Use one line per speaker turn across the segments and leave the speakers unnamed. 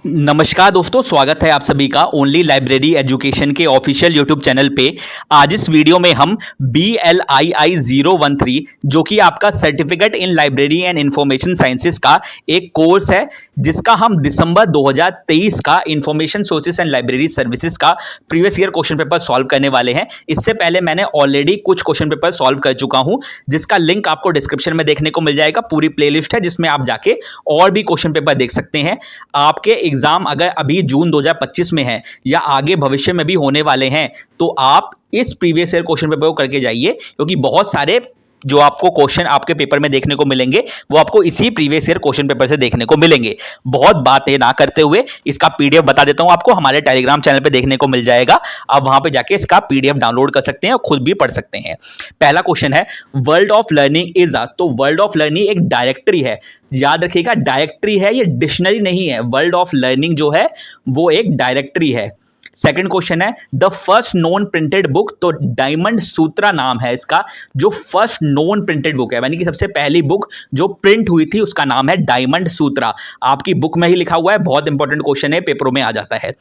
नमस्कार दोस्तों, स्वागत है आप सभी का ओनली लाइब्रेरी एजुकेशन के ऑफिशियल यूट्यूब चैनल पे। आज इस वीडियो में हम BLII 013 जो कि आपका certificate in library and information sciences का एक कोर्स है, जिसका हम दिसंबर 2023 का information sources and library services का previous year question paper solve करने वाले हैं। इससे पहले मैंने ऑलरेडी कुछ क्वेश्चन पेपर सॉल्व कर चुका हूं, जिसका लिंक आपको डिस्क्रिप्शन में देखने को मिल जाएगा। पूरी प्लेलिस्ट है जिसमें आप जाके और भी क्वेश्चन पेपर देख सकते हैं। आपके एग्जाम अगर अभी जून 2025 में है या आगे भविष्य में भी होने वाले हैं, तो आप इस प्रीवियस ईयर क्वेश्चन पेपर को करके जाइए, क्योंकि बहुत सारे जो आपको क्वेश्चन आपके पेपर में देखने को मिलेंगे वो आपको इसी प्रीवियस ईयर क्वेश्चन पेपर से देखने को मिलेंगे। बहुत बातें ना करते हुए इसका पीडीएफ बता देता हूं आपको, हमारे टेलीग्राम चैनल पे देखने को मिल जाएगा। आप वहां पे जाके इसका पीडीएफ डाउनलोड कर सकते हैं और खुद भी पढ़ सकते हैं। पहला क्वेश्चन है, world of learning is a, तो वर्ल्ड ऑफ लर्निंग एक डायरेक्टरी है। याद रखिएगा, डायरेक्टरी है, ये डिक्शनरी नहीं है। वर्ल्ड ऑफ लर्निंग जो है वो एक डायरेक्टरी है। सेकंड क्वेश्चन है, the first non printed book, तो डायमंड सूत्रा नाम है इसका। जो फर्स्ट नॉन प्रिंटेड बुक है, यानी कि सबसे पहली बुक जो प्रिंट हुई थी, उसका नाम है डायमंड सूत्रा। आपकी बुक में ही लिखा हुआ है, बहुत इंपॉर्टेंट क्वेश्चन है, पेपरों में आ जाता है।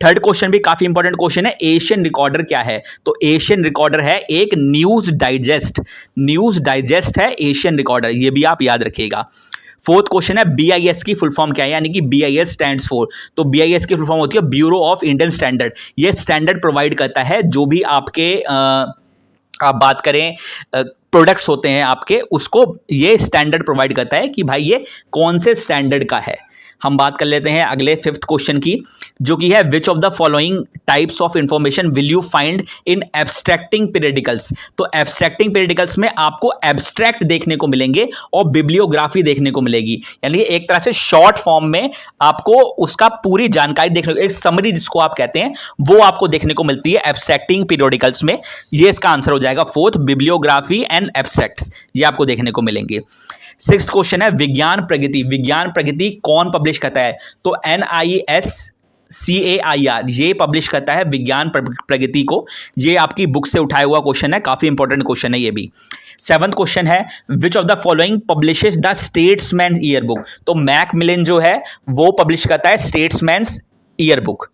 थर्ड क्वेश्चन भी काफी इंपॉर्टेंट क्वेश्चन है, एशियन रिकॉर्डर क्या है? तो एशियन रिकॉर्डर है एक न्यूज डाइजेस्ट। न्यूज डाइजेस्ट है एशियन रिकॉर्डर, ये भी आप याद रखिएगा। फोर्थ क्वेश्चन है, BIS की फुल फॉर्म क्या है? यानी कि BIS स्टैंड्स फॉर, तो BIS की फुल फॉर्म होती है ब्यूरो ऑफ इंडियन स्टैंडर्ड। ये स्टैंडर्ड प्रोवाइड करता है, जो भी आपके आप बात करें प्रोडक्ट्स होते हैं आपके, उसको ये स्टैंडर्ड प्रोवाइड करता है कि भाई ये कौन से स्टैंडर्ड का है। हम बात कर लेते हैं अगले फिफ्थ क्वेश्चन की, जो कि है, which of the following types of information will you find in abstracting periodicals? तो एब्स्ट्रैक्टिंग पीरियडिकल्स में आपको एब्स्ट्रैक्ट देखने को मिलेंगे और बिब्लियोग्राफी देखने को मिलेगी। यानी कि एक तरह से शॉर्ट फॉर्म में आपको उसका पूरी जानकारी देखने को, एक समरी जिसको आप कहते हैं, वो आपको देखने को मिलती है एब्स्ट्रैक्टिंग पीरियडिकल्स में। ये इसका आंसर हो जाएगा फोर्थ, बिब्लियोग्राफी एंड एब्स्ट्रैक्ट्स, ये आपको देखने को मिलेंगे। सिक्स्थ क्वेश्चन है, विज्ञान प्रगति। विज्ञान प्रगति कौन पब्लिश करता है? तो NISCAIR ये पब्लिश करता है विज्ञान प्रगति को। ये आपकी बुक से उठाया हुआ क्वेश्चन है, काफी इंपॉर्टेंट क्वेश्चन है ये भी। सेवंथ क्वेश्चन है, which of the following publishes the statesman year book? तो मैकमिलन जो है वो पब्लिश करता है स्टेट्समैन ईयर बुक।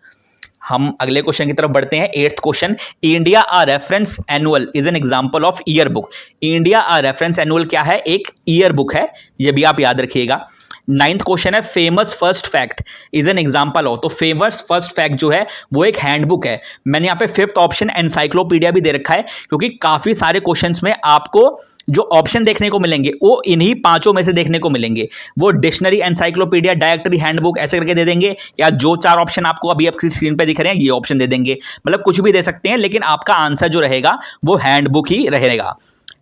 हम अगले क्वेश्चन की तरफ बढ़ते हैं। Eighth question, India a reference annual is an example of year book. India a reference annual क्या है? एक ईयर बुक है, ये भी आप याद रखिएगा। नाइन्थ क्वेश्चन है, famous first fact is an example of, तो फेमस फर्स्ट फैक्ट जो है वो एक हैंडबुक है। मैंने यहाँ पे फिफ्थ ऑप्शन एनसाइक्लोपीडिया भी दे रखा है, क्योंकि काफी सारे क्वेश्चंस में आपको जो ऑप्शन देखने को मिलेंगे वो इन्हीं पांचों में से देखने को मिलेंगे। वो डिक्शनरी, एनसाइक्लोपीडिया, डायरेक्टरी, हैंडबुक ऐसे करके दे देंगे, या जो चार ऑप्शन आपको अभी आपकी स्क्रीन पे दिख रहे हैं ये ऑप्शन दे देंगे। मतलब कुछ भी दे सकते हैं, लेकिन आपका आंसर जो रहेगा वो हैंडबुक ही रहेगा।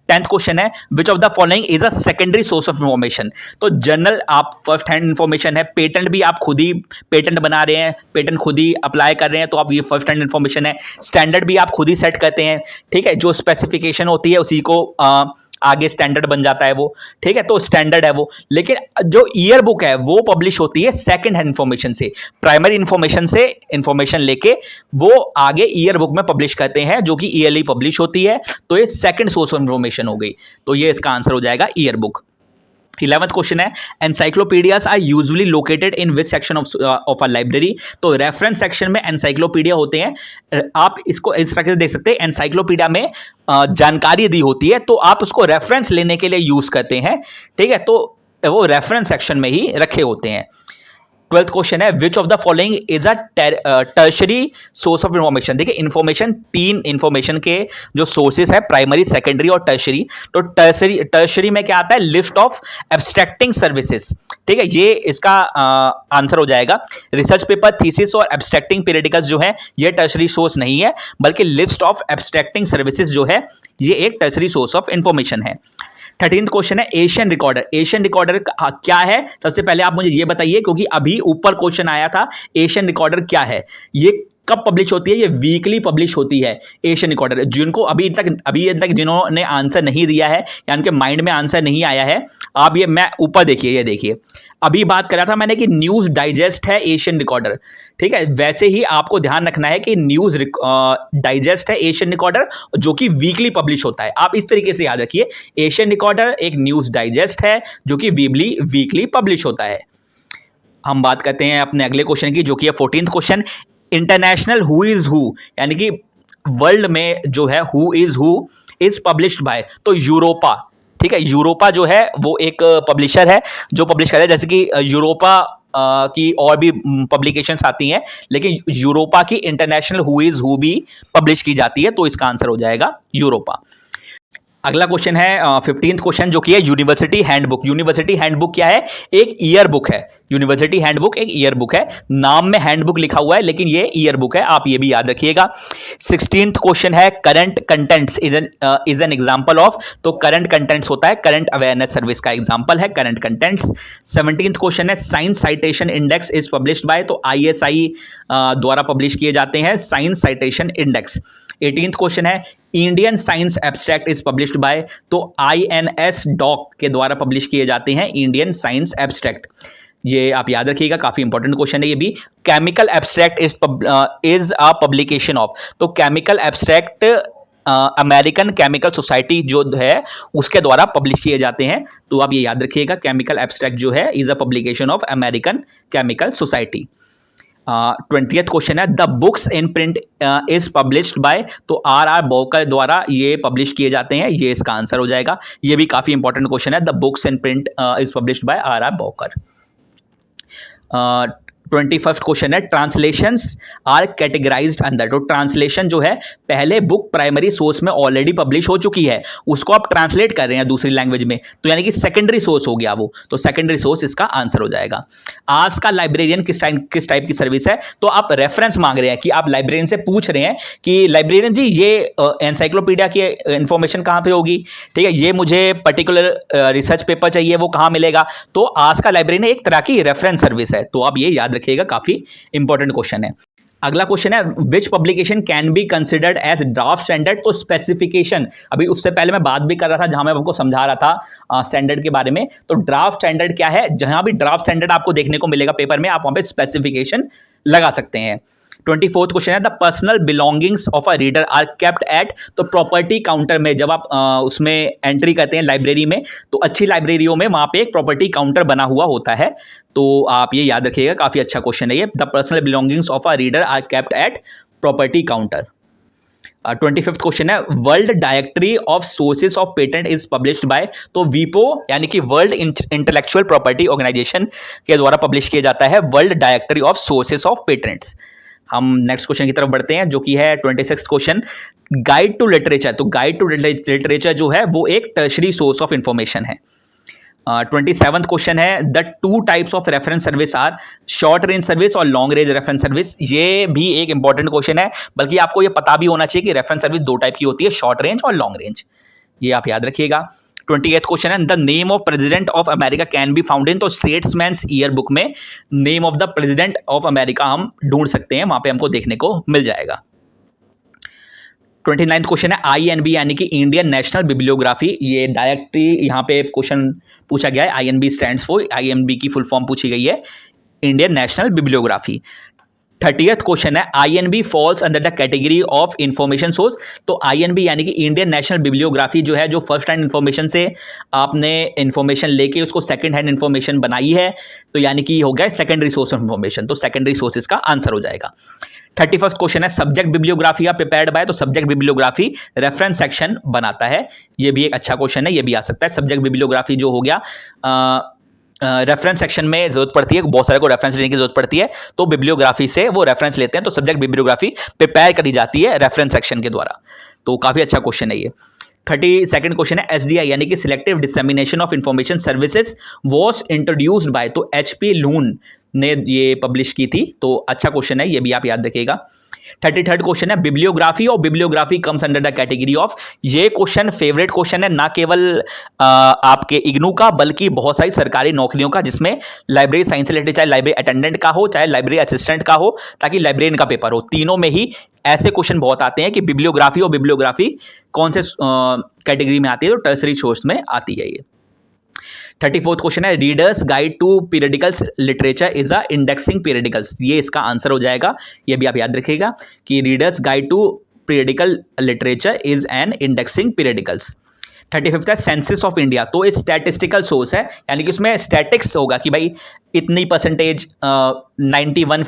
टेंथ क्वेश्चन है, which of the following is a secondary source of information? तो जनरल आप फर्स्ट हैंड इंफॉर्मेशन है, पेटेंट भी आप खुद ही पेटेंट बना रहे हैं, पेटेंट खुद ही अप्लाई कर रहे हैं, तो आप ये फर्स्ट हैंड इंफॉर्मेशन है। स्टैंडर्ड भी आप खुद ही सेट करते हैं, ठीक है, जो स्पेसिफिकेशन होती है उसी को आगे स्टैंडर्ड बन जाता है वो, ठीक है, तो स्टैंडर्ड है वो। लेकिन जो ईयर बुक है वो पब्लिश होती है सेकंड हैंड इंफॉर्मेशन से, प्राइमरी इंफॉर्मेशन से इंफॉर्मेशन लेके वो आगे ईयर बुक में पब्लिश करते हैं, जो कि ईयरली पब्लिश होती है। तो ये सेकंड सोर्स ऑफ इंफॉर्मेशन हो गई, तो ये इसका आंसर हो जाएगा ईयर बुक। 11th क्वेश्चन है, encyclopaedias are usually located in which section of a library? तो रेफरेंस सेक्शन में एनसाइक्लोपीडिया होते हैं। आप इसको इस तरह से देख सकते हैं, एनसाइक्लोपीडिया में जानकारी दी होती है, तो आप उसको रेफरेंस लेने के लिए यूज करते हैं, ठीक है, तो वो रेफरेंस सेक्शन में ही रखे होते हैं। 12th क्वेश्चन है, which of the following is a tertiary source of information? देखिए इंफॉर्मेशन, तीन इंफॉर्मेशन के जो सोर्सेज है, प्राइमरी, सेकेंडरी और टर्शरी। तो टर्शरी में क्या आता है? लिस्ट ऑफ एब्स्ट्रैक्टिंग सर्विसेज, ठीक है, ये इसका आंसर हो जाएगा। रिसर्च पेपर, थीसिस और एब्स्ट्रैक्टिंग पीरियडिकल्स जो है ये टर्शरी सोर्स नहीं है, बल्कि लिस्ट ऑफ एब्स्ट्रैक्टिंग सर्विसेज जो है ये एक टर्शरी सोर्स ऑफ इंफॉर्मेशन है। 13th क्वेश्चन है, एशियन रिकॉर्डर। एशियन रिकॉर्डर क्या है? सबसे पहले आप मुझे ये बताइए, क्योंकि अभी ऊपर क्वेश्चन आया था, एशियन रिकॉर्डर क्या है? ये कब पब्लिश होती है? ये वीकली पब्लिश होती है एशियन रिकॉर्डर। जिनको अभी तक जिन्होंने आंसर नहीं दिया है या उनके माइंड में आंसर नहीं आया है, आप ये मैं ऊपर देखिए, ये देखिए, अभी बात करा था मैंने कि न्यूज डाइजेस्ट है एशियन रिकॉर्डर, ठीक है, वैसे ही आपको ध्यान रखना है कि न्यूज डाइजेस्ट है एशियन रिकॉर्डर, जो कि वीकली पब्लिश होता है। आप इस तरीके से याद रखिए, एशियन रिकॉर्डर एक न्यूज डाइजेस्ट है जो कि वीकली पब्लिश होता है। हम बात करते हैं अपने अगले क्वेश्चन की, जो कि है 14th question. International who is who, यानी कि वर्ल्ड में जो है हु इज पब्लिश्ड बाय, तो यूरोपा, ठीक है, यूरोपा जो है वो एक पब्लिशर है जो पब्लिश कर रहा है। जैसे कि यूरोपा की और भी पब्लिकेशंस आती हैं, लेकिन यूरोपा की इंटरनेशनल हु इज हु भी पब्लिश की जाती है, तो इसका आंसर हो जाएगा यूरोपा। अगला क्वेश्चन है 15th क्वेश्चन, जो कि है यूनिवर्सिटी हैंडबुक। यूनिवर्सिटी हैंडबुक क्या है? एक ईयर बुक है। यूनिवर्सिटी हैंडबुक एक ईयर बुक है, नाम में हैंडबुक लिखा हुआ है लेकिन ये ईयर बुक है, आप ये भी याद रखिएगा। 16th क्वेश्चन है current contents is an example of, तो करंट कंटेंट्स होता है करंट अवेयरनेस सर्विस का एग्जांपल है करंट कंटेंट्स। 17th क्वेश्चन है science citation index is published by, तो ISI द्वारा पब्लिश किए जाते हैं science citation index. 18th question है Indian science abstract is published by, तो INS डॉक के द्वारा पब्लिश किए जाते हैं इंडियन साइंस एब्स्ट्रैक्ट, ये आप याद रखिएगा, काफी इंपॉर्टेंट क्वेश्चन है ये भी। Chemical abstract is a publication of, तो chemical abstract American chemical society जो है उसके द्वारा पब्लिश किए जाते हैं, तो आप ये याद रखिएगा, केमिकल एब्स्ट्रैक्ट जो है is a publication of American chemical society. 20th question है the books in print is published by, तो RR बोकर द्वारा ये पब्लिश किए जाते हैं, ये इसका आंसर हो जाएगा। ये भी काफी इंपॉर्टेंट क्वेश्चन है, the books in print is published bye RR बोकर। 21st क्वेश्चन है ट्रांसलेशंस आर कैटेगराइज्ड अंडर, तो ट्रांसलेशन जो है पहले बुक प्राइमरी सोर्स में ऑलरेडी पब्लिश हो चुकी है, उसको आप ट्रांसलेट कर रहे हैं दूसरी लैंग्वेज में, तो यानी कि सेकेंडरी सोर्स हो गया वो, तो सेकेंडरी सोर्स इसका आंसर हो जाएगा। आज का लाइब्रेरियन किस टाइप की सर्विस है, तो आप रेफरेंस मांग रहे हैं कि आप लाइब्रेरियन से पूछ रहे हैं कि लाइब्रेरियन जी ये एनसाइक्लोपीडिया की इंफॉर्मेशन कहाँ पे होगी, ठीक है, ये मुझे पर्टिकुलर रिसर्च पेपर चाहिए, वो कहाँ मिलेगा, तो आज का लाइब्रेरियन एक तरह की रेफरेंस सर्विस है, तो आप ये याद रखिएगा, काफी इंपॉर्टेंट क्वेश्चन है। अगला क्वेश्चन है which publication can be considered as draft standard, तो स्पेसिफिकेशन, अभी उससे पहले मैं बात भी कर रहा था जहां मैं आपको समझा रहा था स्टैंडर्ड के बारे में, तो ड्राफ्ट स्टैंडर्ड क्या है, जहां भी ड्राफ्ट स्टैंडर्ड आपको देखने को मिलेगा पेपर में, आप वहां पे स्पेसिफिकेशन लगा सकते हैं। 24th क्वेश्चन है the personal belongings of a reader are kept at, तो प्रॉपर्टी काउंटर में जब आप उसमें एंट्री करते हैं लाइब्रेरी में, तो अच्छी लाइब्रेरियों में वहां पे एक प्रॉपर्टी काउंटर बना हुआ होता है, तो आप ये याद रखिएगा, काफी अच्छा क्वेश्चन है ये, the personal belongings of a reader are kept at property counter. 25th question है world directory of sources of patent is published by, तो वीपो यानी कि वर्ल्ड इंटेलेक्चुअल प्रॉपर्टी ऑर्गेनाइजेशन के द्वारा पब्लिश किया जाता है world directory of sources of patents. हम नेक्स्ट क्वेश्चन की तरफ बढ़ते हैं, जो कि है 26th question guide to literature, तो गाइड टू लिटरेचर जो है वो एक टर्शरी सोर्स ऑफ इंफॉर्मेशन है। 27th क्वेश्चन है the two types of reference service are, short range service और लॉन्ग रेंज रेफरेंस सर्विस, ये भी एक इंपॉर्टेंट क्वेश्चन है, बल्कि आपको ये पता भी होना चाहिए कि रेफरेंस सर्विस दो टाइप की होती है, शॉर्ट रेंज और लॉन्ग रेंज, ये आप याद रखिएगा। 28th क्वेश्चन है the name of president of America can be found in, तो स्टेट्समैन्स ईयर बुक में name of the president of America हम ढूंढ सकते हैं, वहां पे हमको देखने को मिल जाएगा। 29th क्वेश्चन है INB यानी कि इंडियन नेशनल बिब्लियोग्राफी, ये डायरेक्टली यहाँ पे क्वेश्चन पूछा गया है, INB स्टैंड्स फॉर, INB की फुल फॉर्म पूछी गई है, Indian national bibliography. 30th question है INB falls under the category of information source, तो INB यानी कि इंडियन नेशनल बिब्लियोग्राफी जो है, जो फर्स्ट हैंड इंफॉर्मेशन से आपने इंफॉर्मेशन लेके उसको सेकंड हैंड इंफॉर्मेशन बनाई है, तो यानी कि हो गया सेकेंडरी सोर्स ऑफ इंफॉर्मेशन, तो सेकेंडरी सोर्सेज का आंसर हो जाएगा। 31st क्वेश्चन है सब्जेक्ट बिब्लियोग्राफी या प्रिपेयर्ड बाय, तो सब्जेक्ट बिब्लियोग्राफी रेफरेंस सेक्शन बनाता है, ये भी एक अच्छा क्वेश्चन है, ये भी आ सकता है। सब्जेक्ट बिब्लियोग्राफी जो हो गया रेफरेंस सेक्शन में जरूरत पड़ती है, बहुत सारे को रेफरेंस लेने की जरूरत पड़ती है, तो बिब्लियोग्राफी से वो रेफरेंस लेते हैं, तो सब्जेक्ट बिब्लियोग्राफी प्रिपेयर करी जाती है रेफरेंस सेक्शन के द्वारा, तो काफी अच्छा क्वेश्चन है ये। 32nd क्वेश्चन है SDI यानी कि selective dissemination of information services was introduced by, तो HP लून ने ये पब्लिश की थी, तो अच्छा क्वेश्चन है, ये भी आप याद रखिएगा। 33rd क्वेश्चन है बिब्लियोग्राफी और bibliography comes under the category of, ये क्वेश्चन फेवरेट क्वेश्चन है, ना केवल आपके इग्नू का बल्कि बहुत सारी सरकारी नौकरियों का, जिसमें लाइब्रेरी साइंस से रिलेटेड, चाहे लाइब्रेरी अटेंडेंट का हो, चाहे लाइब्रेरी असिस्टेंट का हो, ताकि लाइब्रेरियन का पेपर हो, तीनों में ही ऐसे क्वेश्चन बहुत आते हैं कि बिब्लियोग्राफी और बिब्लियोग्राफी कौन से कैटेगरी में आती है, तो टर्सरी सोर्स में आती है ये। 34th क्वेश्चन है readers guide to periodicals literature is a indexing periodicals, ये इसका आंसर हो जाएगा, ये भी आप याद रखिएगा कि readers guide to periodical literature is an indexing periodicals. 35 है सेंसस ऑफ इंडिया, तो ये स्टैटिस्टिकल सोर्स है, यानी कि उसमें स्टैटिक्स होगा कि भाई इतनी परसेंटेज 91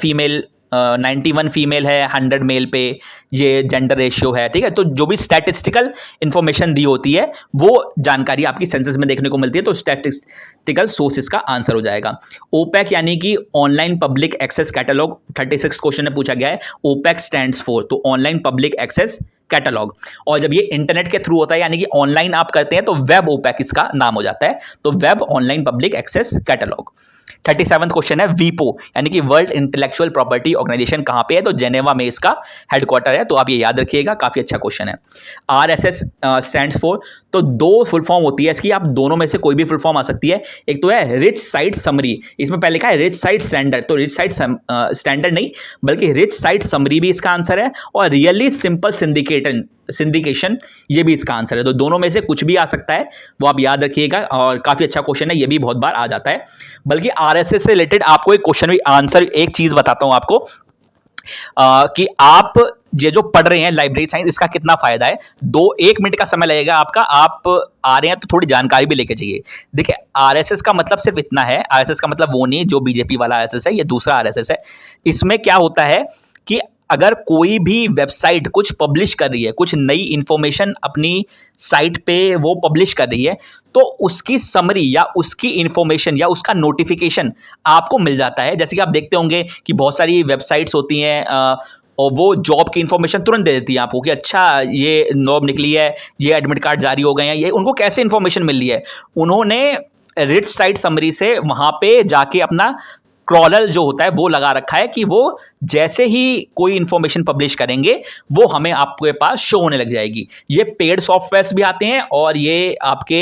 फीमेल है 100 मेल पे, ये जेंडर रेशियो है, ठीक है। तो जो भी स्टैटिस्टिकल इंफॉर्मेशन दी होती है वो जानकारी आपकी सेंसस में देखने को मिलती है, तो स्टैटिस्टिकल सोर्स इसका आंसर हो जाएगा। ओपैक यानी कि online public access catalogue, 36 question में पूछा गया है। ओपैक स्टैंड्स फॉर, तो ऑनलाइन पब्लिक एक्सेस कैटलॉग, और जब ये इंटरनेट के थ्रू होता है यानी कि ऑनलाइन आप करते हैं तो वेब ओपैक इसका नाम हो जाता है, तो web online public access catalogue. 37 question है वीपो यानी कि वर्ल्ड इंटेलेक्चुअल प्रॉपर्टी ऑर्गेनाइजेशन कहां पे है, तो जेनेवा में इसका हेडक्वार्टर है, तो आप ये याद रखिएगा, काफी अच्छा क्वेश्चन है। आरएसएस स्टैंड्स फॉर, तो दो फुल फॉर्म होती है इसकी, आप दोनों में से कोई भी फुल फॉर्म आ सकती है। एक तो है रिच साइट समरी, इसमें पहले लिखा है रिच साइट स्टैंडर्ड, तो रिच साइट स्टैंडर्ड नहीं बल्कि रिच साइट समरी भी इसका आंसर है, और रियली सिंपल सिंडिकेशन ये भी इसका आंसर है, तो दोनों में से कुछ भी आ सकता है, वो आप याद रखिएगा, और काफी अच्छा क्वेश्चन है, ये भी बहुत बार आ जाता है। बल्कि आरएसएस से रिलेटेड आपको एक क्वेश्चन भी आंसर, एक चीज बताता हूं आपको कि आप ये जो पढ़ रहे हैं लाइब्रेरी साइंस, इसका कितना फायदा है। 1 मिनट का समय लगेगा आपका, आप आ रहे हैं तो थोड़ी जानकारी भी लेके जाइए। देखिए आरएसएस का मतलब सिर्फ इतना है, आरएसएस का मतलब वो नहीं जो बीजेपी वाला आरएसएस है, ये दूसरा आरएसएस है। इसमें क्या होता है कि अगर कोई भी वेबसाइट कुछ पब्लिश कर रही है, कुछ नई इंफॉर्मेशन अपनी साइट पे वो पब्लिश कर रही है, तो उसकी समरी या उसकी इंफॉर्मेशन या उसका नोटिफिकेशन आपको मिल जाता है। जैसे कि आप देखते होंगे कि बहुत सारी वेबसाइट्स होती हैं और वो जॉब की इंफॉर्मेशन तुरंत दे देती है आपको कि अच्छा ये नॉब निकली है, ये एडमिट कार्ड जारी हो गए हैं। ये उनको कैसे इंफॉर्मेशन मिल रही है, उन्होंने रिच साइट समरी से वहाँ पे जाके अपना क्रॉलर जो होता है वो लगा रखा है कि वो जैसे ही कोई इंफॉर्मेशन पब्लिश करेंगे वो हमें आपके पास शो होने लग जाएगी। ये पेड सॉफ्टवेयर्स भी आते हैं और ये आपके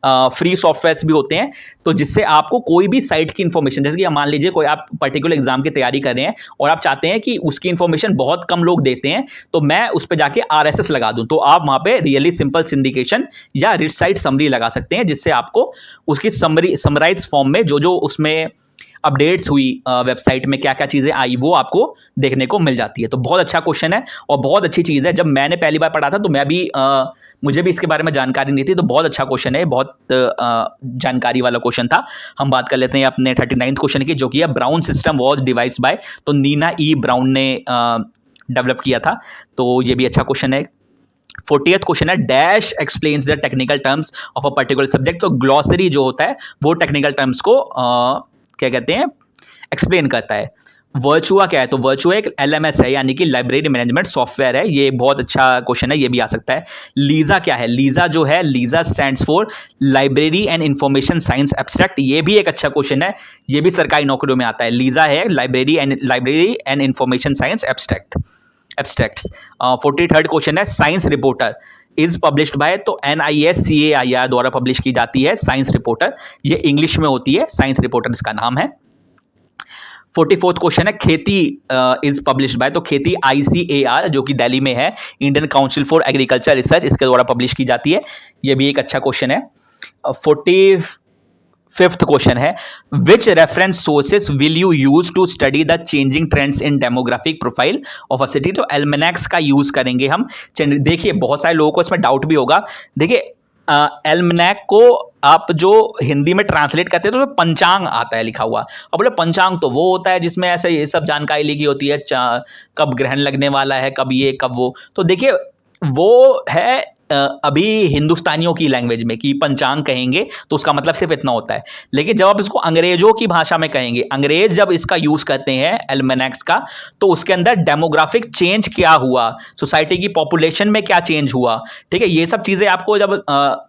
फ्री सॉफ्टवेयर्स भी होते हैं, तो जिससे आपको कोई भी साइट की इंफॉर्मेशन, जैसे कि मान लीजिए कोई आप पर्टिकुलर एग्जाम की तैयारी कर रहे हैं और आप चाहते हैं कि उसकी इंफॉर्मेशन बहुत कम लोग देते हैं, तो मैं उस पर जाके आरएसएस लगा दूं, तो आप वहां पे रियली सिंपल सिंडिकेशन या रिच साइट समरी लगा सकते हैं, जिससे आपको उसकी समराइज फॉर्म में जो जो उसमें अपडेट्स हुई वेबसाइट में क्या क्या चीज़ें आई वो आपको देखने को मिल जाती है। तो बहुत अच्छा क्वेश्चन है और बहुत अच्छी चीज़ है। जब मैंने पहली बार पढ़ा था तो मैं भी मुझे भी इसके बारे में जानकारी नहीं थी, तो बहुत अच्छा क्वेश्चन है, बहुत जानकारी वाला क्वेश्चन था। हम बात कर लेते हैं अपने 39th क्वेश्चन की, जो कि है Brown system was devised by, तो नीना ई ब्राउन ने डेवलप किया था, तो ये भी अच्छा क्वेश्चन है। 40th क्वेश्चन है dash explains the technical terms of a particular subject, तो ग्लॉसरी जो होता है वो टेक्निकल टर्म्स को क्या कहते हैं एक्सप्लेन करता है। वर्चुआ क्या है, तो वर्चुआ एक एलएमएस है यानी कि लाइब्रेरी मैनेजमेंट सॉफ्टवेयर है, ये बहुत अच्छा क्वेश्चन है, ये भी आ सकता है। लीजा क्या है, लीजा जो है Lisa stands for library and information science abstract, ये भी एक अच्छा क्वेश्चन है, ये भी सरकारी नौकरियों में आता है। लीजा है library and information science abstracts. 43rd question है science reporter is published by, तो NISCAIR द्वारा पब्लिश की जाती है साइंस रिपोर्टर, ये इंग्लिश में होती है, साइंस रिपोर्टर इसका नाम है। 44th क्वेश्चन है खेती इज पब्लिश्ड बाय, तो खेती ICAR जो कि दिल्ली में है, Indian council for agriculture research, इसके द्वारा पब्लिश की जाती है, ये भी एक अच्छा क्वेश्चन है। 45th क्वेश्चन है which reference sources will you use to study the changing trends in demographic profile of a city, तो एल्मेनेक्स का यूज करेंगे हम। देखिए बहुत सारे लोगों को इसमें डाउट भी होगा, देखिए एल्मेनेक को आप जो हिंदी में ट्रांसलेट करते हैं तो पंचांग आता है लिखा हुआ, अब बोले पंचांग तो वो होता है जिसमें ऐसे ये सब जानकारी लिखी होती है, कब ग्रहण लगने वाला है, कब ये कब वो, तो देखिए वो है अभी हिंदुस्तानियों की लैंग्वेज में कि पंचांग कहेंगे तो उसका मतलब सिर्फ इतना होता है, लेकिन जब आप इसको अंग्रेजों की भाषा में कहेंगे, अंग्रेज जब इसका यूज करते हैं एल्मेनेक्स का, तो उसके अंदर डेमोग्राफिक चेंज क्या हुआ, सोसाइटी की पॉपुलेशन में क्या चेंज हुआ, ठीक है, ये सब चीजें आपको जब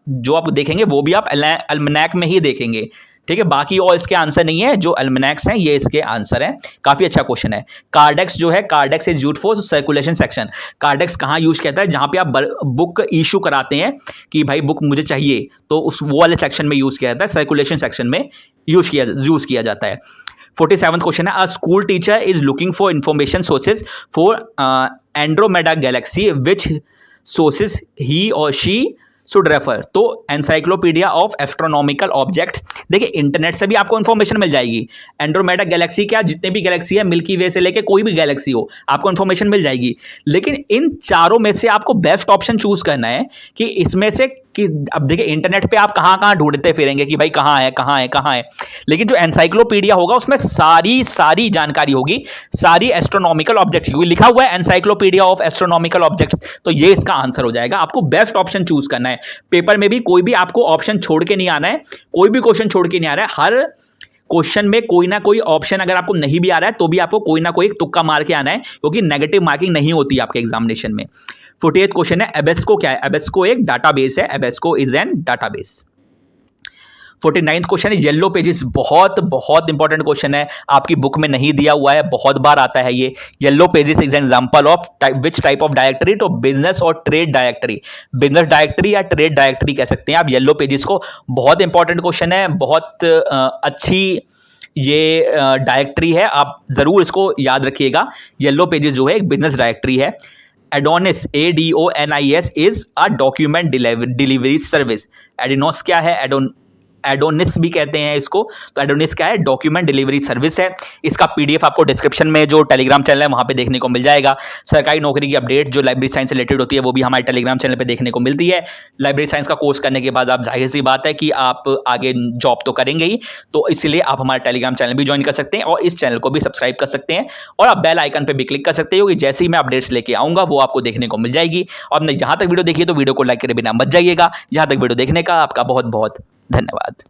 जो आप देखेंगे वो भी आप एल्मेनेक में ही देखेंगे, ठीक है, बाकी और इसके आंसर नहीं है, जो एल्मेनेक्स हैं ये इसके आंसर हैं। काफी अच्छा क्वेश्चन है। कार्डेक्स जो है, Cordtex is used for circulation section, Cordtex कहाँ यूज करता है, जहां पे आप बुक इशू कराते हैं कि भाई बुक मुझे चाहिए, तो उस वो वाले सेक्शन में यूज किया जाता है, सर्कुलेशन सेक्शन में यूज किया जाता है। 47th क्वेश्चन है a school teacher is looking for information sources for Andromeda galaxy, which sources he और शी शुड रेफर, तो एनसाइक्लोपीडिया ऑफ एस्ट्रोनॉमिकल ऑब्जेक्ट्स, देखिए इंटरनेट से भी आपको इन्फॉर्मेशन मिल जाएगी, एंड्रोमेडा गैलेक्सी क्या जितने भी गैलेक्सी है, मिल्की वे से लेके कोई भी गैलेक्सी हो आपको इन्फॉर्मेशन मिल जाएगी, लेकिन इन चारों में से आपको बेस्ट ऑप्शन चूज करना है कि इसमें से कि अब देखिए इंटरनेट पे आप कहाँ कहाँ ढूंढते फिरेंगे कि भाई कहाँ है कहाँ है कहाँ है, लेकिन जो एनसाइक्लोपीडिया होगा उसमें सारी सारी जानकारी होगी, सारी एस्ट्रोनॉमिकल ऑब्जेक्ट्स होगी, लिखा हुआ है एनसाइक्लोपीडिया ऑफ एस्ट्रोनॉमिकल ऑब्जेक्ट्स, तो ये इसका आंसर हो जाएगा। आपको बेस्ट ऑप्शन चूज करना है, पेपर में भी कोई भी आपको ऑप्शन छोड़ के नहीं आना है, कोई भी क्वेश्चन छोड़ के नहीं आ रहा है, हर क्वेश्चन में कोई ना कोई ऑप्शन अगर आपको नहीं भी आ रहा है तो भी आपको कोई ना कोई तुक्का मार के आना है, क्योंकि नेगेटिव मार्किंग नहीं होती आपके एग्जामिनेशन में। 48th क्वेश्चन है, एबेस्को क्या है? एबेस्को एक डाटाबेस है, EBSCO is an database. 49th question है, येलो पेजेस, बहुत बहुत इंपॉर्टेंट क्वेश्चन है, आपकी बुक में नहीं दिया हुआ है, बहुत बार आता है ये। Yellow pages is example of which type of directory? तो बिजनेस और ट्रेड डायरेक्टरी, बिजनेस डायरेक्टरी या ट्रेड डायरेक्टरी कह सकते हैं आप येलो पेजेस को। बहुत इंपॉर्टेंट क्वेश्चन है, बहुत अच्छी ये डायरेक्टरी है, आप जरूर इसको याद रखिएगा। येलो पेजेस जो है एक बिजनेस डायरेक्टरी है। Adonis, ADONIS is a document delivery service. Adonis क्या है? एडोनिस भी कहते हैं इसको, तो एडोनिस क्या है? डॉक्यूमेंट डिलीवरी सर्विस है। इसका PDF आपको डिस्क्रिप्शन में जो टेलीग्राम चैनल है वहां पे देखने को मिल जाएगा। सरकारी नौकरी की अपडेट जो लाइब्रेरी साइंस से रिलेटेड होती है वो भी हमारे टेलीग्राम चैनल पे देखने को मिलती है। लाइब्रेरी साइंस का कोर्स करने के बाद आप जाहिर सी बात है कि आप आगे जॉब तो करेंगे ही, तो इसलिए आप हमारे टेलीग्राम चैनल भी ज्वाइन कर सकते हैं और इस चैनल को भी सब्सक्राइब कर सकते हैं, और आप बेल आइकन पर भी क्लिक कर सकते हो कि जैसे ही मैं अपडेट्स लेके आऊँगा वो आपको देखने को मिल जाएगी। और आपने जहाँ तक वीडियो देखी है तो वीडियो को लाइक करे बिना मत जाइएगा। जहाँ तक वीडियो देखने का आपका बहुत बहुत धन्यवाद।